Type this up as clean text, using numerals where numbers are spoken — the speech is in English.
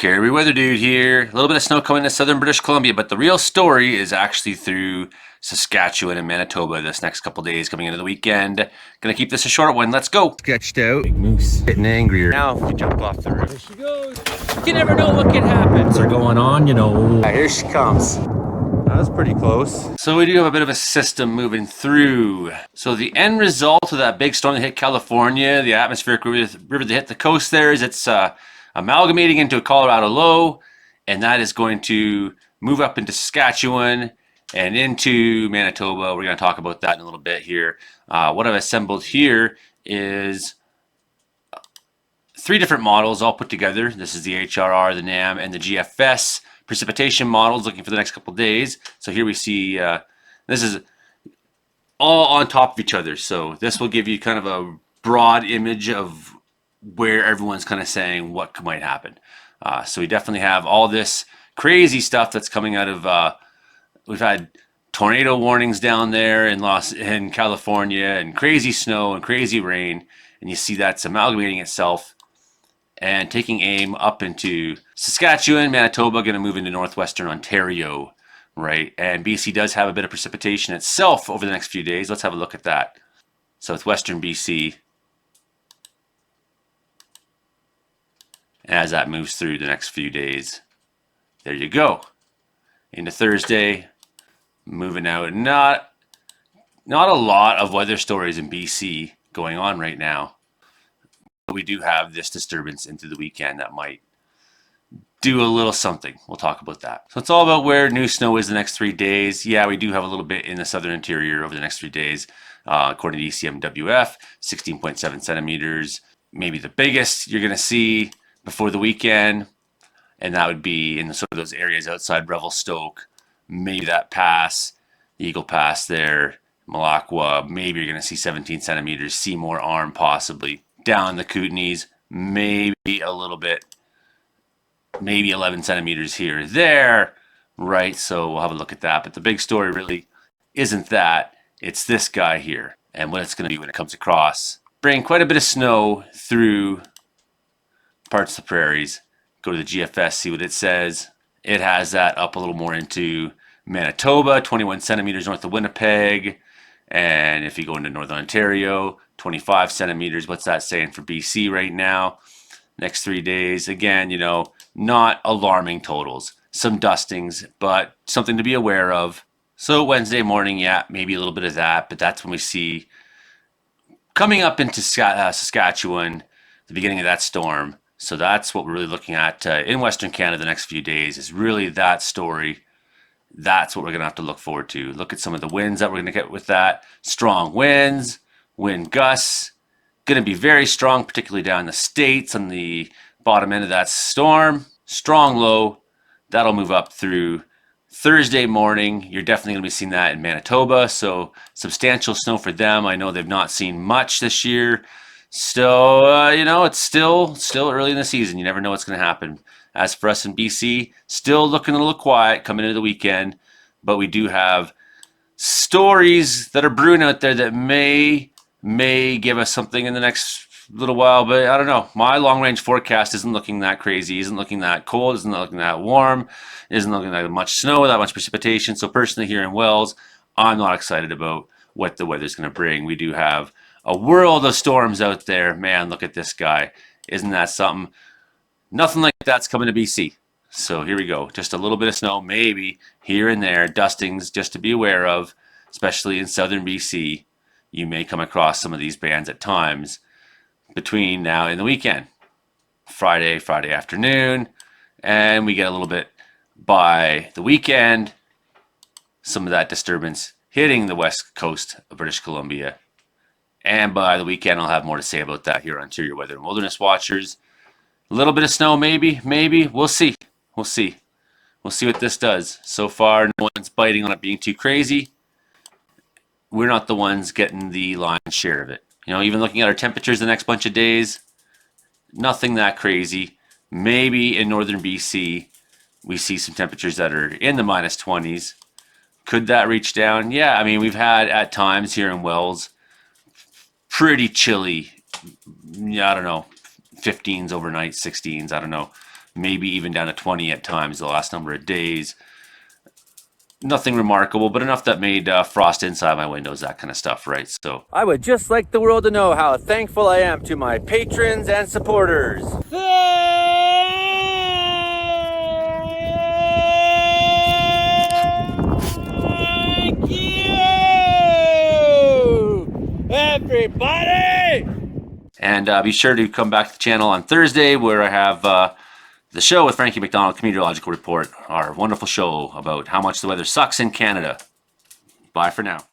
Prairie weather dude here. A little bit of snow coming to southern British Columbia, but the real story is actually through Saskatchewan and Manitoba this next couple days coming into the weekend. Gonna keep this a short one. Let's go. Sketched out. Big moose. Getting angrier. Now if we jump off the roof. There she goes. You never know what can happen. Things are going on, you know. Here she comes. That was pretty close. So we do have a bit of a system moving through. So the end result of that big storm that hit California, the atmospheric river that hit the coast there, is it's amalgamating into a Colorado low, and that is going to move up into Saskatchewan and into Manitoba. We're going to talk about that in a little bit here. What I've assembled here is three different models all put together. This is the HRR, the NAM, and the GFS precipitation models looking for the next couple days. So here we see this is all on top of each other. So this will give you kind of a broad image of where everyone's kind of saying what might happen. So we definitely have all this crazy stuff that's coming out of, we've had tornado warnings down there in California, and crazy snow and crazy rain. And you see that's amalgamating itself and taking aim up into Saskatchewan, Manitoba, going to move into northwestern Ontario, right? And BC does have a bit of precipitation itself over the next few days. Let's have a look at that. Southwestern BC, as that moves through the next few days. There you go. Into Thursday, moving out. Not a lot of weather stories in BC going on right now. But we do have this disturbance into the weekend that might do a little something. We'll talk about that. So it's all about where new snow is the next 3 days. Yeah, we do have a little bit in the southern interior over the next 3 days. According to ECMWF, 16.7 centimeters. Maybe the biggest you're going to see before the weekend, and that would be in sort of those areas outside Revelstoke, maybe that pass, the Eagle Pass there, Malacqua, maybe you're going to see 17 centimeters, Seymour Arm possibly, down the Kootenays, maybe a little bit, maybe 11 centimeters here or there, right? So we'll have a look at that, but the big story really isn't that, it's this guy here, and what it's going to be when it comes across. Bring quite a bit of snow through parts of the prairies. Go to the GFS, see what it says. It has that up a little more into Manitoba, 21 centimeters north of Winnipeg. And if you go into Northern Ontario, 25 centimeters. What's that saying for BC right now? Next 3 days, again, you know, not alarming totals. Some dustings, but something to be aware of. So Wednesday morning, yeah, maybe a little bit of that, but that's when we see coming up into Saskatchewan, the beginning of that storm. So that's what we're really looking at in Western Canada the next few days, is really that story. That's what we're going to have to look forward to. Look at some of the winds that we're going to get with that. Strong winds, wind gusts, going to be very strong, particularly down in the States on the bottom end of that storm. Strong low, that'll move up through Thursday morning. You're definitely going to be seeing that in Manitoba. So substantial snow for them. I know they've not seen much this year. So, you know, it's still early in the season. You never know what's going to happen. As for us in BC, still looking a little quiet coming into the weekend, but we do have stories that are brewing out there that may give us something in the next little while, but I don't know. My long-range forecast isn't looking that crazy, isn't looking that cold, isn't looking that warm, isn't looking that much snow, that much precipitation. So personally here in Wells, I'm not excited about what the weather's going to bring. We do have a world of storms out there. Man, look at this guy. Isn't that something? Nothing like that's coming to BC. So here we go. Just a little bit of snow, maybe here and there. Dustings just to be aware of, especially in southern BC. You may come across some of these bands at times between now and the weekend. Friday afternoon. And we get a little bit by the weekend. Some of that disturbance hitting the west coast of British Columbia. And by the weekend, I'll have more to say about that here on Ontario Weather and Wilderness Watchers. A little bit of snow, maybe. We'll see. We'll see what this does. So far, no one's biting on it being too crazy. We're not the ones getting the lion's share of it. You know, even looking at our temperatures the next bunch of days, nothing that crazy. Maybe in northern BC, we see some temperatures that are in the minus 20s. Could that reach down? Yeah, I mean, we've had at times here in Wells pretty chilly. Yeah, I don't know, 15s overnight, 16s, I don't know. maybe even down to 20 at times the last number of days. Nothing remarkable, but enough that made frost inside my windows, that kind of stuff, right? So I would just like the world to know how thankful I am to my patrons and supporters. Thank you, everybody! And be sure to come back to the channel on Thursday where I have the show with Frankie McDonald, Meteorological Report, our wonderful show about how much the weather sucks in Canada. Bye for now.